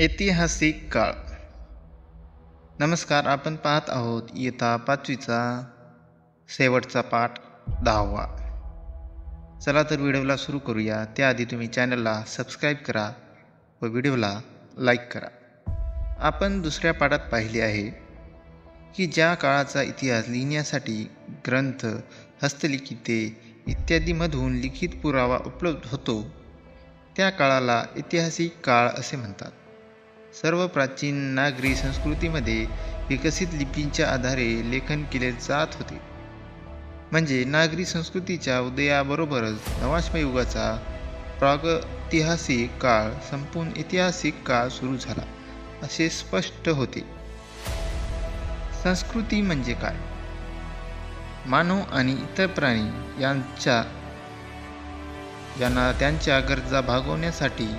ऐतिहासिक काळ. नमस्कार. आपण पाहत आहोत इयत्ता 5वीचा शेवटचा पाठ 10वा. चला तर व्हिडिओला सुरू करूया. त्याआधी तुम्ही चॅनलला सबस्क्राईब करा व व्हिडिओला लाईक करा. आपण दुसऱ्या पाठात पाहिले आहे की ज्या काळाचा इतिहास लिहिण्यासाठी ग्रंथ, हस्तलिखिते इत्यादीमधून लिखित पुरावा उपलब्ध होतो त्या काळाला ऐतिहासिक काळ असे म्हणतात. सर्व प्राचीन नागरी संस्कृतीमध्ये विकसित लिपींच्या आधारे लेखन केले जात होते. म्हणजे नागरी संस्कृतीच्या उदयाबरोबरच नवाश्म युगाचा प्रागैतिहासिक काळ संपून ऐतिहासिक काळ सुरू झाला असे स्पष्ट होते. संस्कृती म्हणजे काय? मानव आणि इतर प्राणी यांना त्यांच्या गरजा भागवण्यासाठी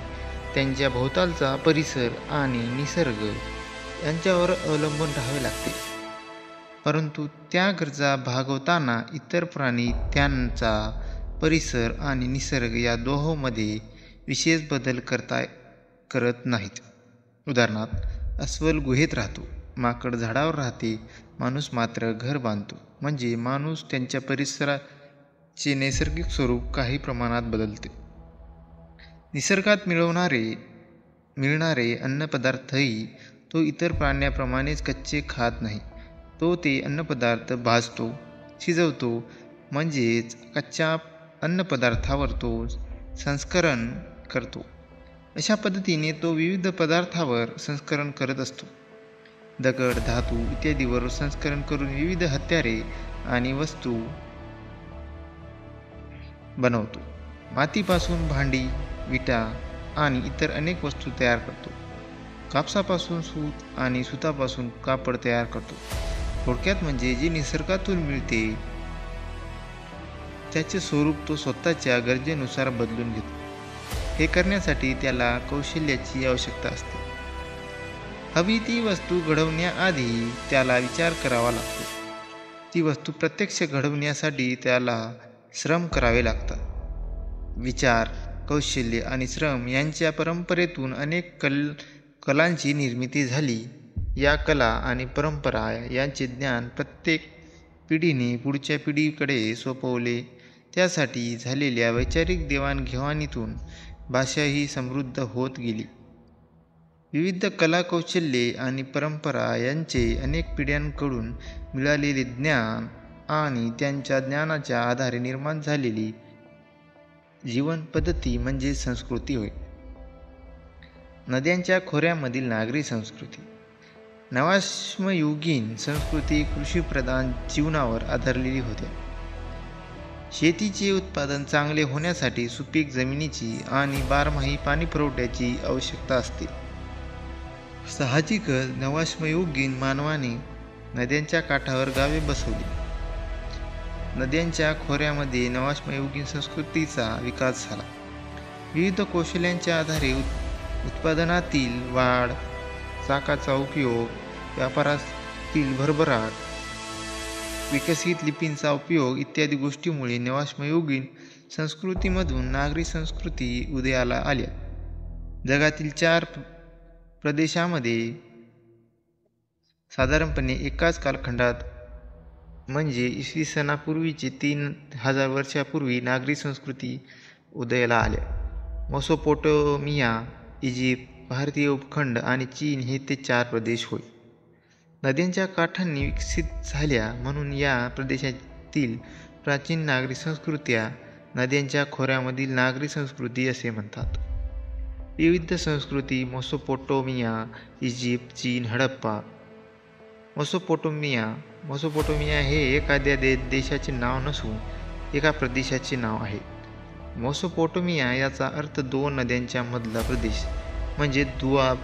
त्यांच्या भोवतालचा परिसर आणि निसर्ग यांच्यावर अवलंबून राहावे लागते. परंतु त्या गरजा भागवताना इतर प्राणी त्यांचा परिसर आणि निसर्ग या दोहोंमध्ये विशेष बदल करत नाहीत. उदाहरणार्थ, अस्वल गुहेत राहतो, माकड झाडावर राहते, माणूस मात्र घर बांधतो. म्हणजे माणूस त्यांच्या परिसराचे नैसर्गिक स्वरूप काही प्रमाणात बदलते. निसर्गात मिळणारे अन्नपदार्थही तो इतर प्राण्याप्रमाणेच कच्चे खात नाही. तो ते अन्नपदार्थ भाजतो, शिजवतो, म्हणजेच कच्च्या अन्नपदार्थावर तो संस्करण करतो. अशा पद्धतीने तो विविध पदार्थावर संस्करण करत असतो. दगड, धातू इत्यादीवर संस्करण करून विविध हत्यारे आणि वस्तू बनवतो. मातीपासून भांडी, विटा आणि इतर अनेक वस्तू तयार करतो. कापसापासून सूत आणि सुतापासून कापड तयार करतो. थोडक्यात म्हणजे जे निसर्गातून मिळते त्याचे स्वरूप तो स्वतःच्या गरजेनुसार बदलून घेतो. हे करण्यासाठी त्याला कौशल्याची आवश्यकता असते. हवी ती वस्तू घडवण्याआधी त्याला विचार करावा लागतो. ती वस्तू प्रत्यक्ष घडवण्यासाठी त्याला श्रम करावे लागतात. विचार, कौशल्य आणि श्रम यांच्या परंपरेतून अनेक कलांची निर्मिती झाली. या कला आणि परंपरा यांचे ज्ञान प्रत्येक पिढीने पुढच्या पिढीकडे सोपवले. त्यासाठी झालेल्या वैचारिक देवाणघेवाणीतून भाषा ही समृद्ध होत गेली. विविध कला, कौशल्ये आणि परंपरा यांचे अनेक पिढ्यांकडून मिळालेले ज्ञान आणि त्यांच्या ज्ञानाच्या आधारे निर्माण झालेली जीवन पद्धती म्हणजे संस्कृती होय. नद्यांच्या खोऱ्यामधील नागरी संस्कृती. नवाश्मयुगीन संस्कृती कृषीप्रधान जीवनावर आधारलेली होत्या. शेतीचे उत्पादन चांगले होण्यासाठी सुपीक जमिनीची आणि बारमाही पाणीपुरवठ्याची आवश्यकता असते. साहजिकच नवाश्मयुगीन मानवाने नद्यांच्या काठावर गावे बसवली. नद्यांच्या खोऱ्यामध्ये नवाश्मयुगीन संस्कृतीचा विकास झाला. विविध कौशल्यांच्या आधारे उत्पादनातील वाढ, चाकाचा उपयोग, व्यापारातील भरभराट, विकसित लिपींचा उपयोग इत्यादी गोष्टींमुळे नवाश्मयुगीन संस्कृतीमधून नागरी संस्कृती उदयाला आल्या. जगातील 4 प्रदेशामध्ये साधारणपणे एकाच कालखंडात म्हणजे इसवी सनापूर्वीचे 3000 वर्षापूर्वी नागरी संस्कृती उदयाला आल्या. मेसोपोटेमिया, इजिप्त, भारतीय उपखंड आणि चीन हे ते 4 प्रदेश होय. नद्यांच्या काठांनी विकसित झाल्या म्हणून या प्रदेशातील प्राचीन नागरी संस्कृत्या नद्यांच्या खोऱ्यामधील नागरी संस्कृती असे म्हणतात. विविध संस्कृती. मेसोपोटेमिया, इजिप्त, चीन, हडप्पा. मेसोपोटेमिया हे एखाद्या देशाचे नाव नसून एका प्रदेशाचे नाव आहे. मेसोपोटेमिया याचा अर्थ 2 नद्यांच्या मधला प्रदेश म्हणजे दुआब.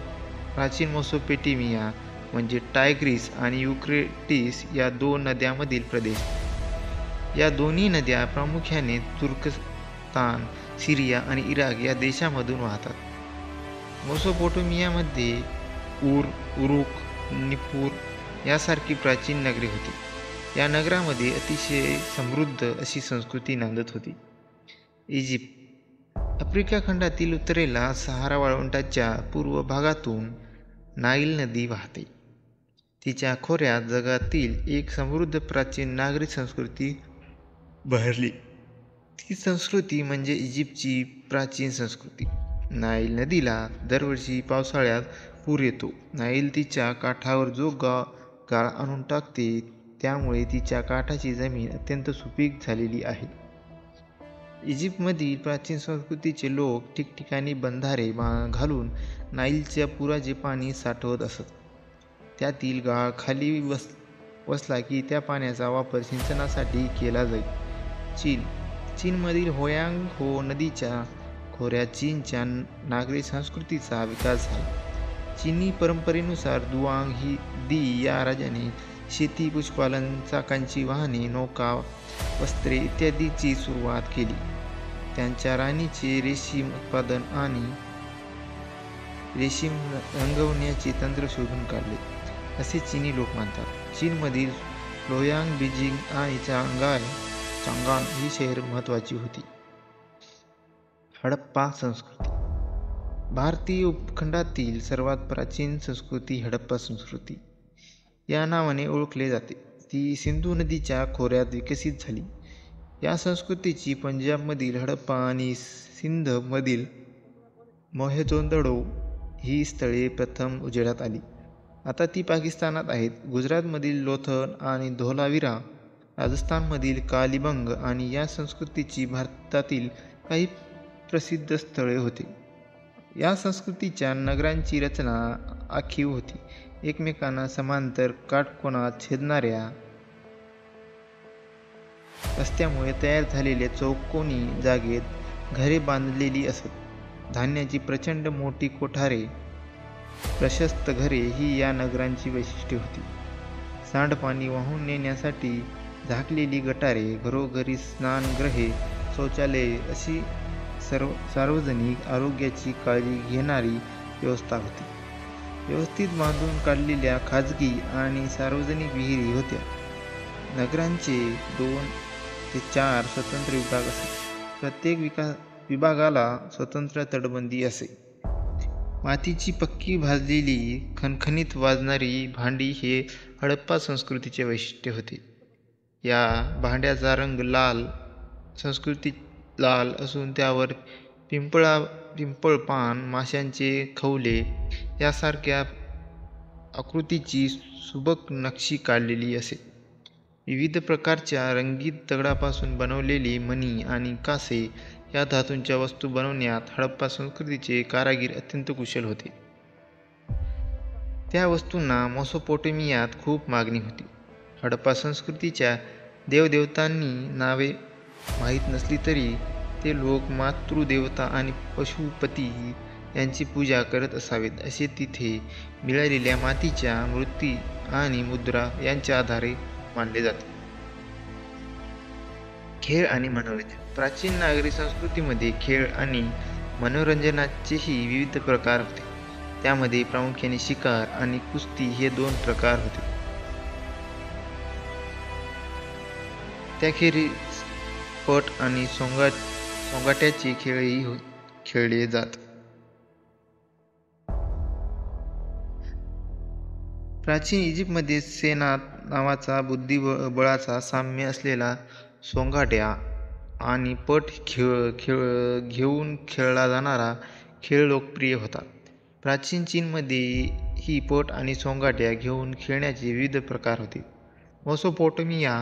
प्राचीन मेसोपोटेमिया म्हणजे टायग्रीस आणि युफ्रेटिस या 2 नद्यांमधील प्रदेश. या दोन्ही नद्या प्रामुख्याने तुर्कस्तान, सिरिया आणि इराक या देशांमधून वाहतात. मेसोपोटेमियामध्ये उरुक, निप्पूर यासारखी प्राचीन नगरे होती. या नगरामध्ये अतिशय समृद्ध अशी संस्कृती नांदत होती. इजिप्त. आफ्रिका खंडातील उत्तरेला सहारा वाळवंटाच्या पूर्व भागातून नाईल नदी वाहते. तिच्या खोऱ्यात जगातील एक समृद्ध प्राचीन नागरी संस्कृती बहरली. ती संस्कृती म्हणजे इजिप्तची प्राचीन संस्कृती. नाईल नदीला दरवर्षी पावसाळ्यात पूर येतो. नाईल तिच्या काठावर जो गाळ आणून टाकते, त्यामुळे तिच्या काठाची जमीन अत्यंत सुपीक झालेली आहे. इजिप्तमधील प्राचीन संस्कृतीचे लोक ठिकठिकाणी बंधारे घालून नाईलच्या पुराचे पाणी साठवत असत. त्यातील गाळ खाली वसला की त्या पाण्याचा वापर सिंचनासाठी केला जाई. चीनमधील होयांग-हो नदीच्या खोऱ्यात चीनच्या नागरी संस्कृतीचा विकास झाला. चीनी परंपरेनुसार दुआंग दी या राजाने शेती, पशुपालन, चाकांची वाहने, नौका, वस्त्रे इत्यादीची सुरुवात केली. त्यांच्या राणीचे रेशीम उत्पादन आणि रेशीम रंगवण्याचे तंत्र शोधून काढले, असे चीनी लोक मानतात. चीनमधील लोयांग, बीजिंग आणि चांगान ही शहरे महत्त्वाची होती. हडप्पा संस्कृती. भारतीय उपखंडातील सर्वात प्राचीन संस्कृती हडप्पा संस्कृती या नावाने ओळखले जाते. ती सिंधू नदीच्या खोऱ्यात विकसित झाली. या संस्कृतीची पंजाबमधील हडप्पा आणि सिंधमधील मोहेंजोदडो ही स्थळे प्रथम उजेडात आली. आता ती पाकिस्तानात आहेत. गुजरातमधील लोथल आणि धोलावीरा, राजस्थानमधील कालिबंग आणि या संस्कृतीची भारतातील काही प्रसिद्ध स्थळे होती. या संस्कृतीच्या नगरांची रचना आखीव होती. एकमेकांना समांतर काटकोनात छेदणाऱ्या रस्त्यामुळे तयार झालेल्या चौकोनी जागेत घरे बांधलेली असत. धान्याची प्रचंड मोठी कोठारे, प्रशस्त घरे ही या नगरांची वैशिष्ट्ये होती. सांडपाणी वाहून नेण्यासाठी झाकलेली गटारे, घरोघरी स्नानगृहे, शौचालये अशी सार्वजनिक आरोग्याची काळजी घेणारी व्यवस्था होती. व्यवस्थित बांधून काढलेल्या खाजगी आणि सार्वजनिक विहिरी होत्या. नगरांचे 2 ते 4 स्वतंत्र विभाग असत. प्रत्येक विभागाला स्वतंत्र तटबंदी असे. मातीची पक्की भाजलेली खणखणीत वाजणारी भांडी हे हडप्पा संस्कृतीचे वैशिष्ट्य होते. या भांड्याचा रंग संस्कृतीत लाल असून त्यावर पिंपळपान, माशांचे खवले यासारख्या आकृतीची सुबक नक्षी काढलेली असे. विविध प्रकारच्या रंगीत दगडापासून बनवलेली मणी आणि कासे या धातूंच्या वस्तू बनवण्यात हडप्पा संस्कृतीचे कारागीर अत्यंत कुशल होते. त्या वस्तूंना मेसोपोटेमियात खूप मागणी होती. हडप्पा संस्कृतीच्या देवदेवतांनी नावे माहीत नसली तरी ते लोक मातृदेवता आणि पशुपती यांची पूजा करत असावेत असे तिथे मिळालेल्या मातीच्या मूर्ती आणि मुद्रा यांच्या आधारे मानले जाते. खेळ आणि मनोरंजन. प्राचीन नागरी संस्कृतीमध्ये खेळ आणि मनोरंजनाचेही विविध प्रकार होते. त्यामध्ये प्रामुख्याने शिकार आणि कुस्ती हे 2 प्रकार होते. त्याखेरीज पट आणि सोंगाट्याचे खेळही खेळले जात. प्राचीन इजिप्तमध्ये सेना नावाचा बुद्धिबळाचा साम्य असलेला सोंगाट्या आणि पट घेऊन खेळला जाणारा खेळ लोकप्रिय होता. प्राचीन चीनमध्येही पट आणि सोंगाट्या घेऊन खेळण्याचे विविध प्रकार होते. मेसोपोटेमिया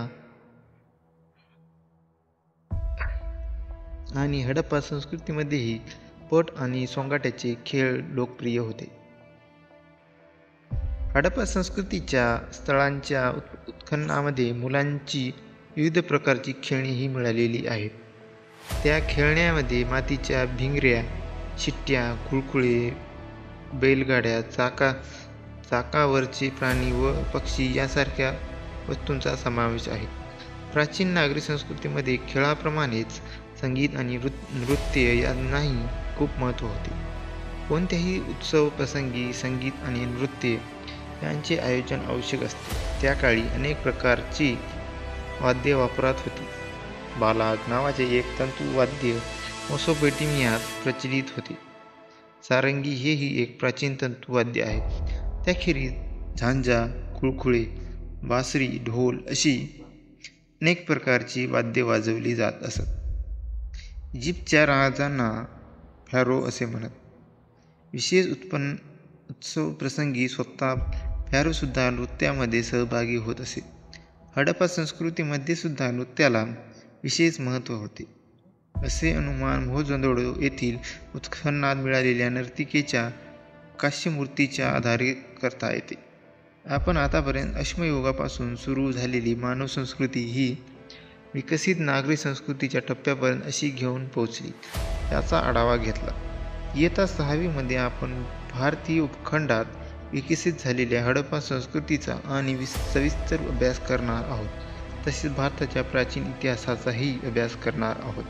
आणि हडप्पा संस्कृतीमध्येही पट आणि सोंगाट्याचे खेळ लोकप्रिय होते. हडप्पा संस्कृतीच्या स्थळांच्या उत्खननामध्ये मुलांची विविध प्रकारची खेळणीही मिळालेली आहेत. त्या खेळण्यामध्ये मातीच्या भिंगऱ्या, शिट्ट्या, कुळकुळे, बैलगाड्या, चाकावरचे प्राणी व पक्षी यासारख्या वस्तूंचा समावेश आहे. प्राचीन नागरी संस्कृतीमध्ये खेळाप्रमाणेच संगीत आणि नृत्य यांनाही खूप महत्त्व होते. कोणत्याही उत्सव प्रसंगी संगीत आणि नृत्य यांचे आयोजन आवश्यक असते. त्या काळी अनेक प्रकारची वाद्ये वापरात होती. बालाग नावाचे एक तंतुवाद्य मेसोपोटेमियात प्रचलित होते. सारंगी हेही एक प्राचीन तंतुवाद्य आहे. त्याखेरीज झांजा, खुळखुळे, बासरी, ढोल अशी अनेक प्रकारची वाद्ये वाजवली जात असत. इजिप्तच्या राजांना फॅरो असे म्हणत. विशेष उत्सव प्रसंगी स्वतः फॅरोसुद्धा नृत्यामध्ये सहभागी होत असे. हडप्पा संस्कृतीमध्ये सुद्धा नृत्याला विशेष महत्त्व होते. असे अनुमान मोहंजोदडो येथील उत्खननात मिळालेल्या नर्तिकेच्या कांस्यमूर्तीच्या आधारे करता येते. आपण आतापर्यंत अश्मयुगापासून सुरू झालेली मानव संस्कृती ही विकसित नागरी संस्कृतीच्या टप्प्यापर्यंत अशी घेऊन पोहोचली याचा आढावा घेतला. इयत्ता 6वीमध्ये आपण भारतीय उपखंडात विकसित झालेल्या हडप्पा संस्कृतीचा आणि सविस्तर अभ्यास करणार आहोत. तसेच भारताच्या प्राचीन इतिहासाचाही अभ्यास करणार आहोत.